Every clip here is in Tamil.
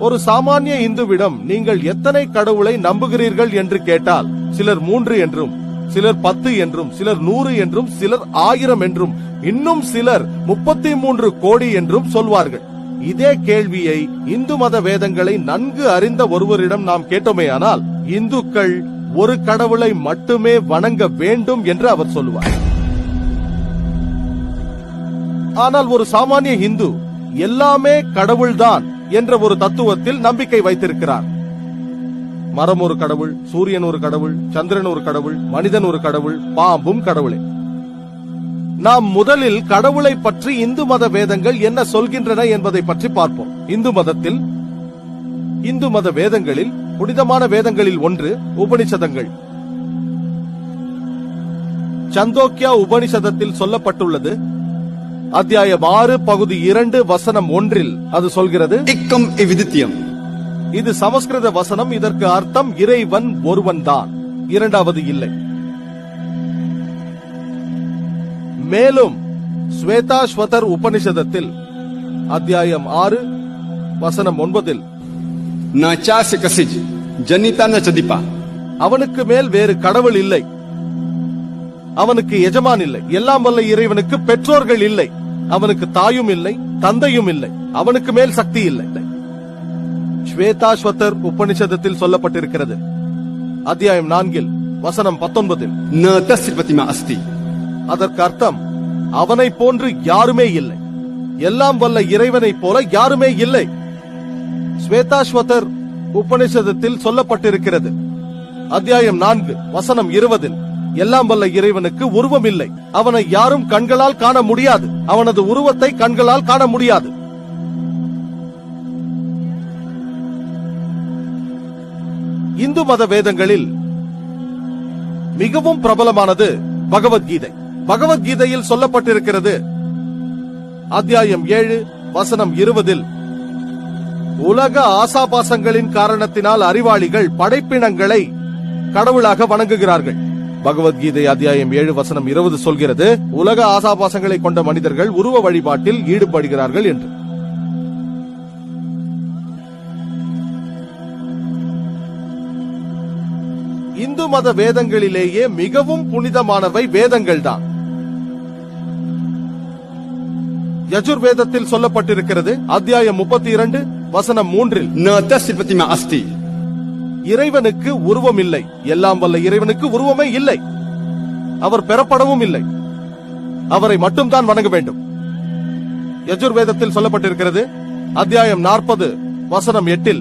ஒரு சாமானிய இந்துவிடம் நீங்கள் எத்தனை கடவுளை நம்புகிறீர்கள் என்று கேட்டால் சிலர் 3 என்றும், சிலர் 10 என்றும், சிலர் 100 என்றும், சிலர் 1000 என்றும், இன்னும் சிலர் 33 கோடி என்றும் சொல்வார்கள். இதே கேள்வியை இந்து மத வேதங்களை நன்கு அறிந்த ஒருவரிடம் நாம் கேட்டோமேயானால் இந்துக்கள் ஒரு கடவுளை மட்டுமே வணங்க வேண்டும் என்று அவர் சொல்லுவார். ஆனால் ஒரு சாமானிய இந்து எல்லாமே கடவுள்தான் என்ற ஒரு தத்துவத்தில் நம்பிக்கை வைத்திருக்கிறார். மரம் ஒரு கடவுள், சூரியன் ஒரு கடவுள், சந்திரன் ஒரு கடவுள், மனிதன் ஒரு கடவுள், பாம்பும் கடவுளே. நாம் முதலில் கடவுளை பற்றி இந்து மத வேதங்கள் என்ன சொல்கின்றன என்பதை பற்றி பார்ப்போம். இந்து மத வேதங்களில் புனிதமான வேதங்களில் ஒன்று உபனிஷதங்கள். சந்தோக்கியா உபனிஷதத்தில் சொல்லப்பட்டுள்ளது. அத்தியாயம் 6 பகுதி 2 வசனம் 1 அது சொல்கிறது, ஏகம் எவிதித்யம். இது சமஸ்கிருத வசனம். இதற்கு அர்த்தம் இறைவன் ஒருவன் தான், இரண்டாவது இல்லை. மேலும் ஸ்வேதாஸ்வதர் உபனிஷதத்தில் அத்தியாயம் 6 வசனம் 9 நாச்சாஸ்ய கசிஜ் ஜனிதா ந சதிபா. அவனுக்கு மேல் வேறு கடவுள் இல்லை, அவனுக்கு எஜமான் இல்லை. எல்லாம் வல்ல இறைவனுக்கு பெற்றோர்கள் இல்லை, அவனுக்கு தாயும் இல்லை, தந்தையும் இல்லை, அவனுக்கு மேல் சக்தி இல்லை. ஸ்வேதாஸ்வதர் உபனிஷதத்தில் சொல்லப்பட்டிருக்கிறது. அத்தியாயம் 4 வசனம் 19 ந தஸ்ய பிரதிமா அஸ்தி. அதற்கு அர்த்தம் அவனை போன்று யாருமே இல்லை, எல்லாம் வல்ல இறைவனைப் போல யாருமே இல்லை. ஸ்வேதாஸ்வதர் உபனிஷதத்தில் சொல்லப்பட்டிருக்கிறது. அத்தியாயம் 4 வசனம் 20 எல்லாம் வல்ல இறைவனுக்கு உருவம் இல்லை, அவனை யாரும் கண்களால் காண முடியாது, அவனது உருவத்தை கண்களால் காண முடியாது. இந்து மத வேதங்களில் மிகவும் பிரபலமானது பகவத்கீதை. பகவத்கீதையில் சொல்லப்பட்டிருக்கிறது. அத்தியாயம் 7 வசனம் 20 உலக ஆசாபாசங்களின் காரணத்தினால் அறிவாளிகள் படைப்பினங்களை கடவுளாக வணங்குகிறார்கள். பகவத்கீதை அத்தியாயம் 7 வசனம் 20 சொல்கிறது, உலக ஆசாபாசங்களை கொண்ட மனிதர்கள் உருவ வழிபாட்டில் ஈடுபடுகிறார்கள் என்று. இந்து மத வேதங்களிலேயே மிகவும் புனிதமானவை வேதங்கள் தான். யஜுர்வேதத்தில் சொல்லப்பட்டிருக்கிறது. அத்தியாயம் 32 வசனம் 3 ந தஸ்ய பிரதிமா அஸ்தி. இறைவனுக்கு உருவம் இல்லை, எல்லாம் வல்ல இறைவனுக்கு உருவமே இல்லை, அவர் பெறப்படவும் இல்லை, அவரை மட்டும் தான் வணங்க வேண்டும். யஜுர்வேதத்தில் சொல்லப்பட்டிருக்கிறது. அத்தியாயம் 40 வசனம் 8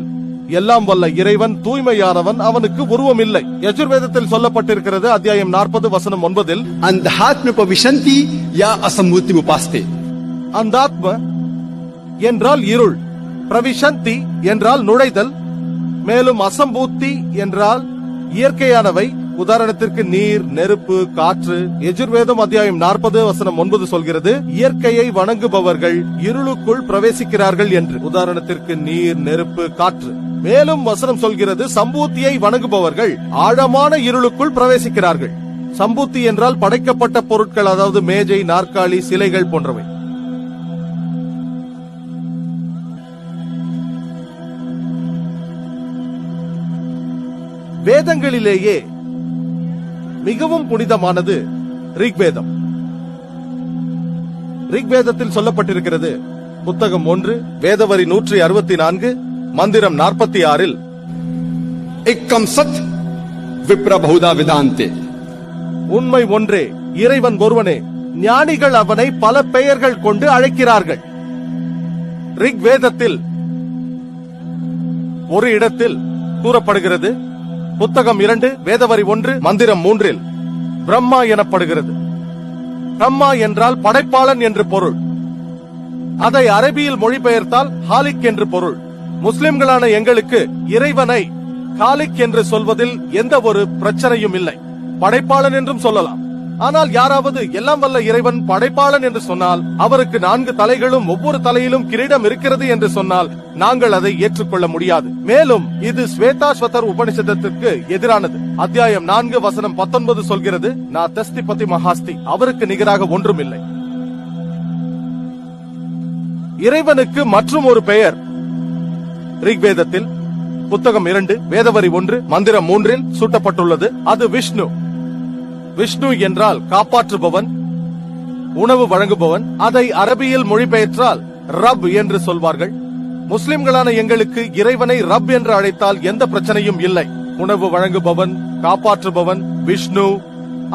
எல்லாம் வல்ல இறைவன் தூய்மையானவன், அவனுக்கு உருவம் இல்லை. யஜுர்வேதத்தில் சொல்லப்பட்டிருக்கிறது. அத்தியாயம் 40 வசனம் 9 அந்தாத்ம பவிஷந்தி யா அசம்பூதி உபாஸ்தே. அந்தாத்ம என்றால் இருள், பிரவிஷந்தி என்றால் நுழைதல், மேலும் அசம்பூத்தி என்றால் இயற்கையானவை. உதாரணத்திற்கு நீர், நெருப்பு, காற்று. யஜுர்வேதம் அத்தியாயம் 40 வசனம் 9 சொல்கிறது, இயற்கையை வணங்குபவர்கள் இருளுக்குள் பிரவேசிக்கிறார்கள் என்று. உதாரணத்திற்கு நீர், நெருப்பு, காற்று. மேலும் வசனம் சொல்கிறது, சம்பூத்தியை வணங்குபவர்கள் ஆழமான இருளுக்குள் பிரவேசிக்கிறார்கள். சம்பூத்தி என்றால் படைக்கப்பட்ட பொருட்கள், அதாவது மேஜை, நாற்காலி, சிலைகள் போன்றவை. வேதங்களிலேயே மிகவும் புனிதமானது ரிக்வேதம். ரிக்வேதத்தில் சொல்லப்பட்டிருக்கிறது. புத்தகம் 1 வேதவரி 164 மந்திரம் 46 ஏகம் சத் விப்ர பஹுதா வேதாந்தே. உண்மை ஒன்றே, இறைவன் ஒருவனே, ஞானிகள் அவனை பல பெயர்கள் கொண்டு அழைக்கிறார்கள். ரிக்வேதத்தில் ஒரு இடத்தில் கூறப்படுகிறது. புத்தகம் 2 வேதவரி 1 மந்திரம் 3 பிரம்மா எனப்படுகிறது. பிரம்மா என்றால் படைப்பாளன் என்று பொருள். அதை அரபியில் மொழிபெயர்த்தால் ஹாலிக் என்று பொருள். முஸ்லிம்களான எங்களுக்கு இறைவனை ஹாலிக் என்று சொல்வதில் எந்த ஒரு பிரச்சனையும் இல்லை. படைப்பாளன் என்றும் சொல்லலாம். ஆனால் யாராவது எல்லாம் வல்ல இறைவன் படைப்பாளன் என்று சொன்னால், அவருக்கு 4 தலைகளும் ஒவ்வொரு தலையிலும் கிரீடம் இருக்கிறது என்று சொன்னால் நாங்கள் அதை ஏற்றுக்கொள்ள முடியாது. மேலும் இது ஸ்வேதாஸ்வதர் உபனிஷதத்திற்கு எதிரானது. அத்தியாயம் 4 வசனம் 19 சொல்கிறது, நான் தஸ்தி பதி மகாஸ்தி, அவருக்கு நிகராக ஒன்றும் இல்லை. இறைவனுக்கு மற்றும் ஒரு பெயர் ரிக்வேதத்தில் புத்தகம் 2 வேதவரி 1 மந்திரம் 3 சூட்டப்பட்டுள்ளது. அது விஷ்ணு. விஷ்ணு என்றால் காப்பாற்றுபவன், உணவு வழங்குபவன். அதை அரபியில் மொழிபெயர்த்தால் ரப் என்று சொல்வார்கள். முஸ்லிம்களான எங்களுக்கு இறைவனை ரப் என்று அழைத்தால் எந்த பிரச்சனையும் இல்லை. உணவு வழங்குபவன், காப்பாற்றுபவன் விஷ்ணு.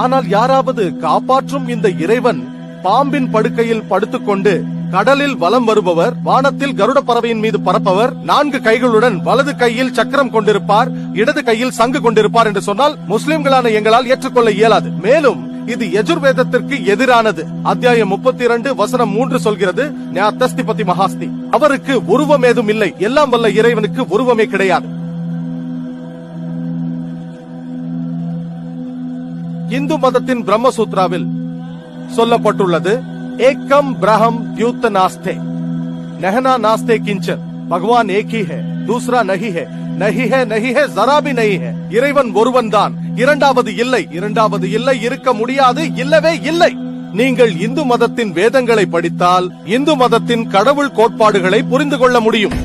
ஆனால் யாராவது காப்பாற்றும் இந்த இறைவன் பாம்பின் படுக்கையில் படுத்துக்கொண்டு கடலில் வலம் வருபவர், வானத்தில் கருட பறவையின் மீது பறப்பவர், 4 கைகளுடன் வலது கையில் சக்கரம் கொண்டிருப்பார், இடது கையில் சங்கு கொண்டிருப்பார் என்று சொன்னால் முஸ்லிம்களான எங்களால் ஏற்றுக்கொள்ள இயலாது. மேலும் இது யஜுர்வேதத்திற்கு எதிரானது. அத்தியாயம் 32 வசனம் 3 சொல்கிறது, ஞாத்தஸ்திபதி மகாஸ்தி, அவருக்கு உருவம் ஏதும் இல்லை. எல்லாம் வல்ல இறைவனுக்கு உருவமே கிடையாது. இந்து மதத்தின் பிரம்மசூத்ராவில் சொல்லப்பட்டுள்ளது, एकम ब्रह्म द्यूत नास्ते नहना नास्ते किंचन, भगवान एक ही है, दूसरा नहीं है, नहीं है, नहीं है, जरा भी नहीं है. இறைவன் ஒருவன் தான், இரண்டாவது இல்லை, இரண்டாவது இல்லை, இருக்க முடியாது, இல்லவே இல்லை. நீங்கள் இந்து மதத்தின் வேதங்களை படித்தால் இந்து மதத்தின் கடவுள் கோட்பாடுகளை புரிந்து கொள்ள முடியும்.